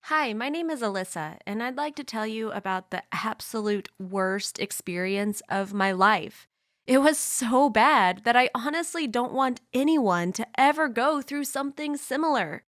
Hi, my name is Allisa, and I'd like to tell you about the absolute worst experience of my life. It was so bad that I honestly don't want anyone to ever go through something similar.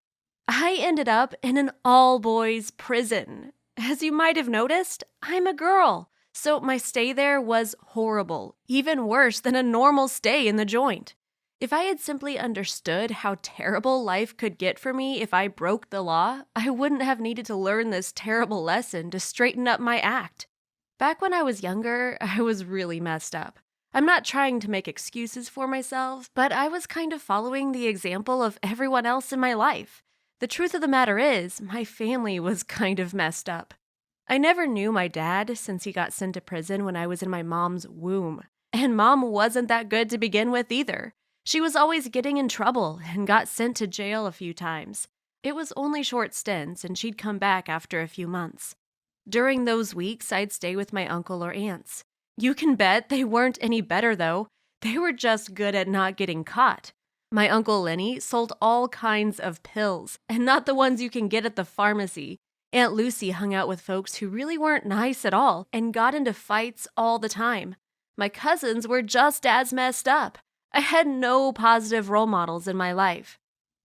I ended up in an all boys prison. As you might have noticed, I'm a girl, so my stay there was horrible, even worse than a normal stay in the joint. If I had simply understood how terrible life could get for me if I broke the law, I wouldn't have needed to learn this terrible lesson to straighten up my act. Back when I was younger, I was really messed up. I'm not trying to make excuses for myself, but I was kind of following the example of everyone else in my life. The truth of the matter is, my family was kind of messed up. I never knew my dad since he got sent to prison when I was in my mom's womb. And mom wasn't that good to begin with either. She was always getting in trouble and got sent to jail a few times. It was only short stints, and she'd come back after a few months. During those weeks, I'd stay with my uncle or aunts. You can bet they weren't any better, though. They were just good at not getting caught. My Uncle Lenny sold all kinds of pills, and not the ones you can get at the pharmacy. Aunt Lucy hung out with folks who really weren't nice at all and got into fights all the time. My cousins were just as messed up. I had no positive role models in my life.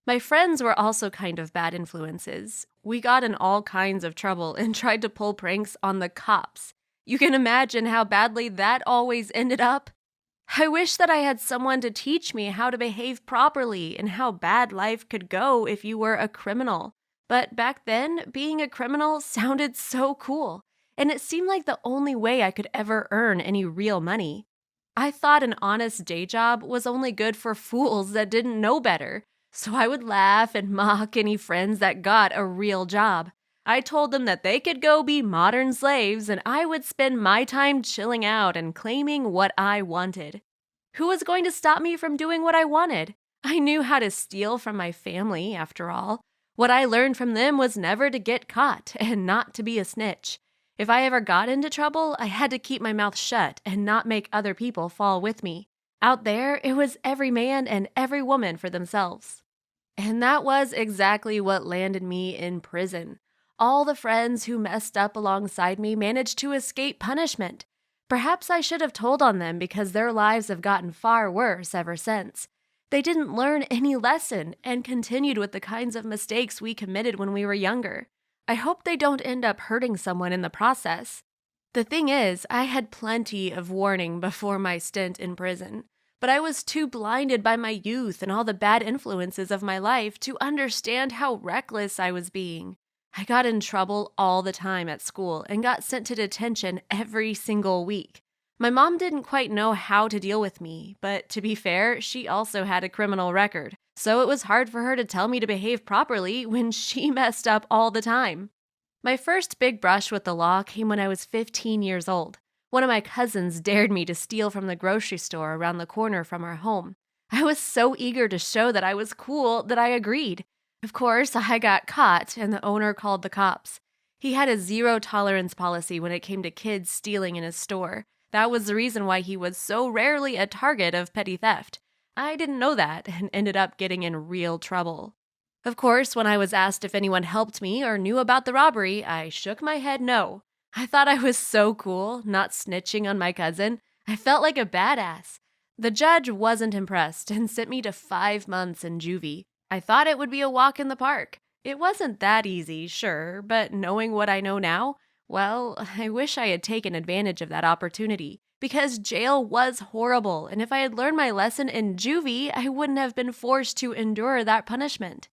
My friends were also kind of bad influences. We got in all kinds of trouble and tried to pull pranks on the cops. You can imagine how badly that always ended up. I wish that I had someone to teach me how to behave properly and how bad life could go if you were a criminal. But back then, being a criminal sounded so cool, and it seemed like the only way I could ever earn any real money. I thought an honest day job was only good for fools that didn't know better, so I would laugh and mock any friends that got a real job. I told them that they could go be modern slaves and I would spend my time chilling out and claiming what I wanted. Who was going to stop me from doing what I wanted? I knew how to steal from my family, after all. What I learned from them was never to get caught and not to be a snitch. If I ever got into trouble, I had to keep my mouth shut and not make other people fall with me. Out there, it was every man and every woman for themselves. And that was exactly what landed me in prison. All the friends who messed up alongside me managed to escape punishment. Perhaps I should have told on them because their lives have gotten far worse ever since. They didn't learn any lesson and continued with the kinds of mistakes we committed when we were younger. I hope they don't end up hurting someone in the process. The thing is, I had plenty of warning before my stint in prison, but I was too blinded by my youth and all the bad influences of my life to understand how reckless I was being. I got in trouble all the time at school and got sent to detention every single week. My mom didn't quite know how to deal with me, but to be fair, she also had a criminal record, so it was hard for her to tell me to behave properly when she messed up all the time. My first big brush with the law came when I was 15 years old. One of my cousins dared me to steal from the grocery store around the corner from our home. I was so eager to show that I was cool that I agreed. Of course, I got caught and the owner called the cops. He had a zero tolerance policy when it came to kids stealing in his store. That was the reason why he was so rarely a target of petty theft. I didn't know that and ended up getting in real trouble. Of course, when I was asked if anyone helped me or knew about the robbery, I shook my head no. I thought I was so cool, not snitching on my cousin. I felt like a badass. The judge wasn't impressed and sent me to 5 months in juvie. I thought it would be a walk in the park. It wasn't that easy, sure, but knowing what I know now, well, I wish I had taken advantage of that opportunity. Because jail was horrible, and if I had learned my lesson in juvie, I wouldn't have been forced to endure that punishment.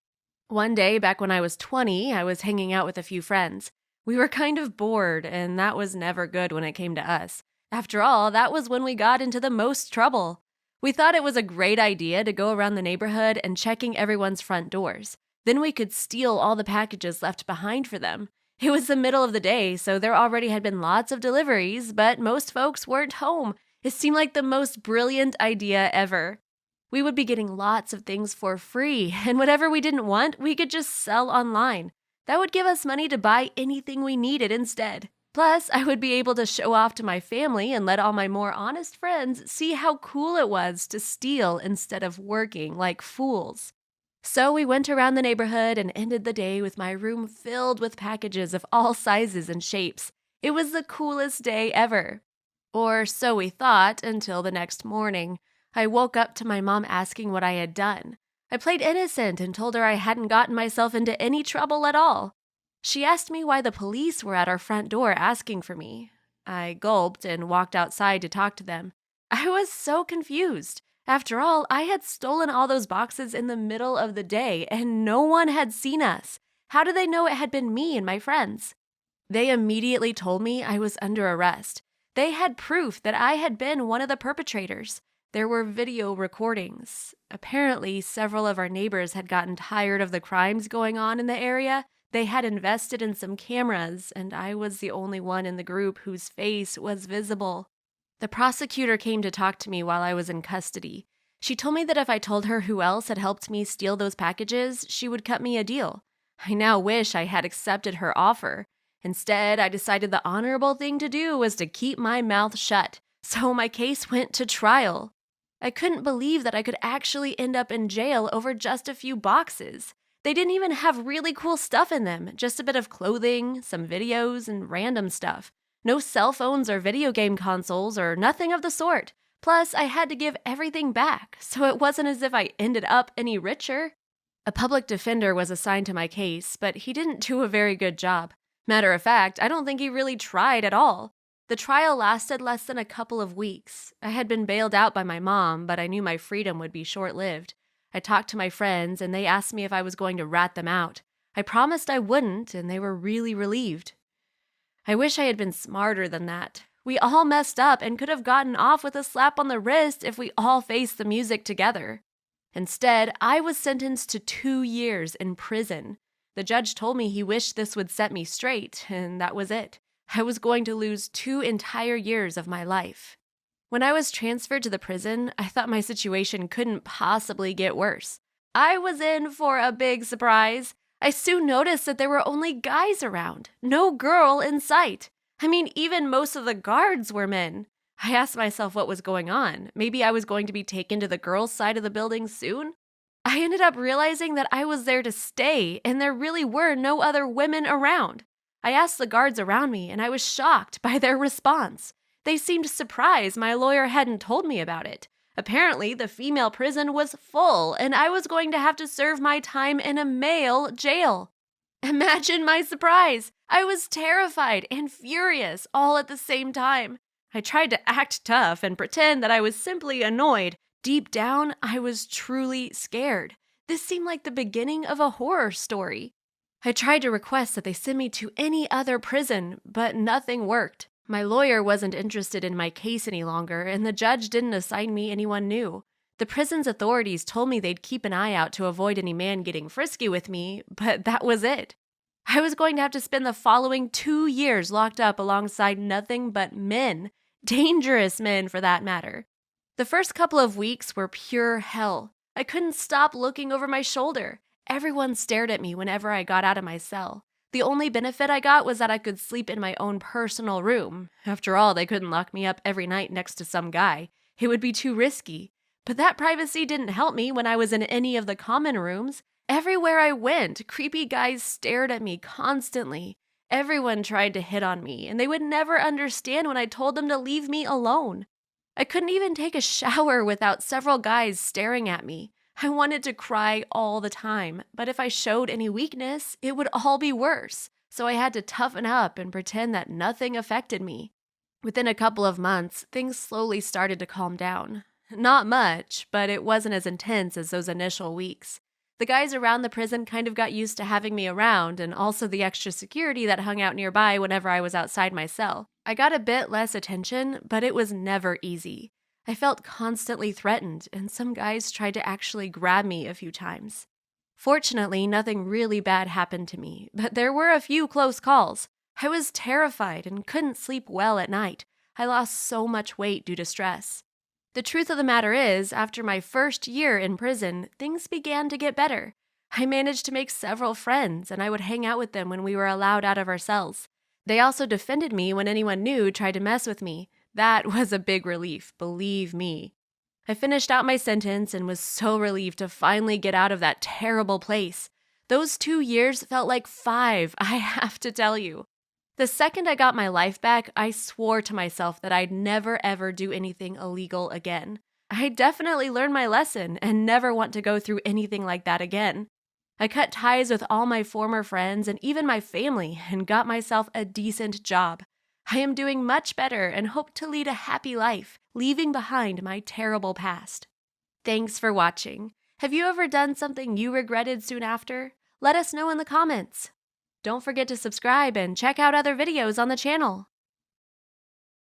One day, back when I was 20, I was hanging out with a few friends. We were kind of bored, and that was never good when it came to us. After all, that was when we got into the most trouble. We thought it was a great idea to go around the neighborhood and checking everyone's front doors. Then we could steal all the packages left behind for them. It was the middle of the day, so there already had been lots of deliveries, but most folks weren't home. It seemed like the most brilliant idea ever. We would be getting lots of things for free, and whatever we didn't want, we could just sell online. That would give us money to buy anything we needed instead. Plus, I would be able to show off to my family and let all my more honest friends see how cool it was to steal instead of working like fools. So we went around the neighborhood and ended the day with my room filled with packages of all sizes and shapes. It was the coolest day ever. Or so we thought until the next morning. I woke up to my mom asking what I had done. I played innocent and told her I hadn't gotten myself into any trouble at all. She asked me why the police were at our front door asking for me. I gulped and walked outside to talk to them. I was so confused. After all, I had stolen all those boxes in the middle of the day and no one had seen us. How did they know it had been me and my friends? They immediately told me I was under arrest. They had proof that I had been one of the perpetrators. There were video recordings. Apparently, several of our neighbors had gotten tired of the crimes going on in the area. They had invested in some cameras, and I was the only one in the group whose face was visible. The prosecutor came to talk to me while I was in custody. She told me that if I told her who else had helped me steal those packages, she would cut me a deal. I now wish I had accepted her offer. Instead, I decided the honorable thing to do was to keep my mouth shut, so my case went to trial. I couldn't believe that I could actually end up in jail over just a few boxes. They didn't even have really cool stuff in them, just a bit of clothing, some videos, and random stuff. No cell phones or video game consoles or nothing of the sort. Plus, I had to give everything back, so it wasn't as if I ended up any richer. A public defender was assigned to my case, but he didn't do a very good job. Matter of fact, I don't think he really tried at all. The trial lasted less than a couple of weeks. I had been bailed out by my mom, but I knew my freedom would be short-lived. I talked to my friends, and they asked me if I was going to rat them out. I promised I wouldn't, and they were really relieved. I wish I had been smarter than that. We all messed up and could have gotten off with a slap on the wrist if we all faced the music together. Instead, I was sentenced to 2 years in prison. The judge told me he wished this would set me straight, and that was it. I was going to lose 2 entire years of my life. When I was transferred to the prison, I thought my situation couldn't possibly get worse. I was in for a big surprise. I soon noticed that there were only guys around, no girl in sight. I mean, even most of the guards were men. I asked myself what was going on. Maybe I was going to be taken to the girls' side of the building soon? I ended up realizing that I was there to stay, and there really were no other women around. I asked the guards around me, and I was shocked by their response. They seemed surprised my lawyer hadn't told me about it. Apparently, the female prison was full, and I was going to have to serve my time in a male jail. Imagine my surprise! I was terrified and furious all at the same time. I tried to act tough and pretend that I was simply annoyed. Deep down, I was truly scared. This seemed like the beginning of a horror story. I tried to request that they send me to any other prison, but nothing worked. My lawyer wasn't interested in my case any longer, and the judge didn't assign me anyone new. The prison's authorities told me they'd keep an eye out to avoid any man getting frisky with me, but that was it. I was going to have to spend the following 2 years locked up alongside nothing but men. Dangerous men, for that matter. The first couple of weeks were pure hell. I couldn't stop looking over my shoulder. Everyone stared at me whenever I got out of my cell. The only benefit I got was that I could sleep in my own personal room. After all, they couldn't lock me up every night next to some guy. It would be too risky. But that privacy didn't help me when I was in any of the common rooms. Everywhere I went, creepy guys stared at me constantly. Everyone tried to hit on me, and they would never understand when I told them to leave me alone. I couldn't even take a shower without several guys staring at me. I wanted to cry all the time, but if I showed any weakness, it would all be worse. So I had to toughen up and pretend that nothing affected me. Within a couple of months, things slowly started to calm down. Not much, but it wasn't as intense as those initial weeks. The guys around the prison kind of got used to having me around, and also the extra security that hung out nearby whenever I was outside my cell. I got a bit less attention, but it was never easy. I felt constantly threatened, and some guys tried to actually grab me a few times. Fortunately, nothing really bad happened to me, but there were a few close calls. I was terrified and couldn't sleep well at night. I lost so much weight due to stress. The truth of the matter is, after my first year in prison, things began to get better. I managed to make several friends, and I would hang out with them when we were allowed out of our cells. They also defended me when anyone new tried to mess with me. That was a big relief, believe me. I finished out my sentence and was so relieved to finally get out of that terrible place. Those 2 years felt like 5, I have to tell you. The second I got my life back, I swore to myself that I'd never ever do anything illegal again. I definitely learned my lesson and never want to go through anything like that again. I cut ties with all my former friends and even my family and got myself a decent job. I am doing much better and hope to lead a happy life, leaving behind my terrible past. Thanks for watching. Have you ever done something you regretted soon after? Let us know in the comments. Don't forget to subscribe and check out other videos on the channel.